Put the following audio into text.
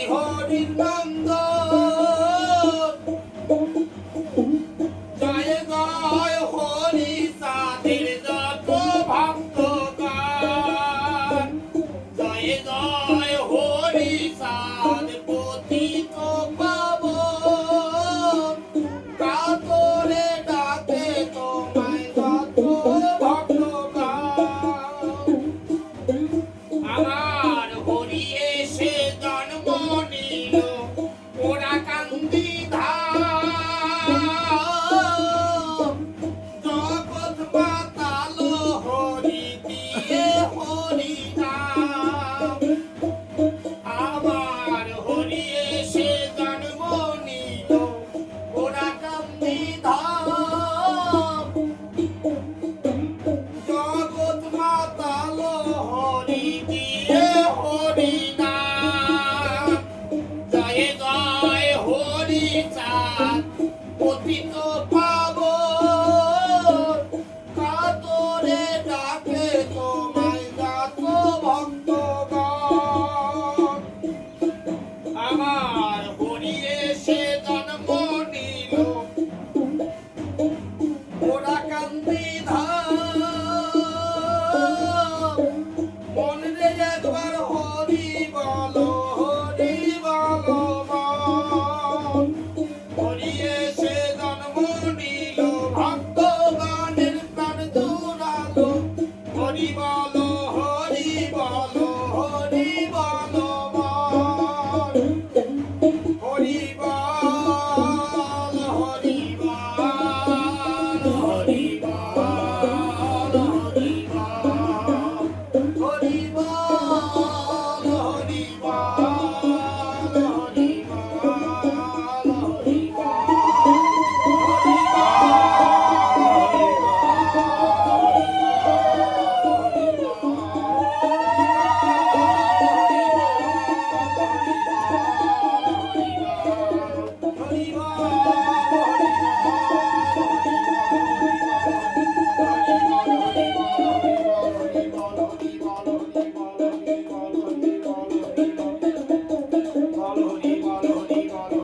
হরির নন্দ জয় জয় হরি সাদের যত ভক্ত গান জয় জয় হরি সাদ পতিত পাবন কাতরে ডাকে তোমায় যত ভক্তগণ আমার হরি এসে জন্ম নিল ওরা কান্দি ধাম জগৎ পাতাল হরি দিয়ে হরি নাম আমার হরি এসে জন্ম নিল ওরা কান্দি ধাম জগৎ মাতাল হরি দিয়ে হরি নাম জয় জয় হরি চাঁদ পতিত পাবন কাতরে ডাকে তোমায় যত ভক্তগণ আমার হরি এসে জন্ম নিল ওরা কান্দি ধাম মন রে একবার হরি বলো মন হরি এসে জন্ম নিল ভক্তগণের প্রাণ জোড়ালো হরি বলো মন হরি বল হরি বল হরি বল হরি বল হরি বল হরি বল হরি বল হরি হরি বল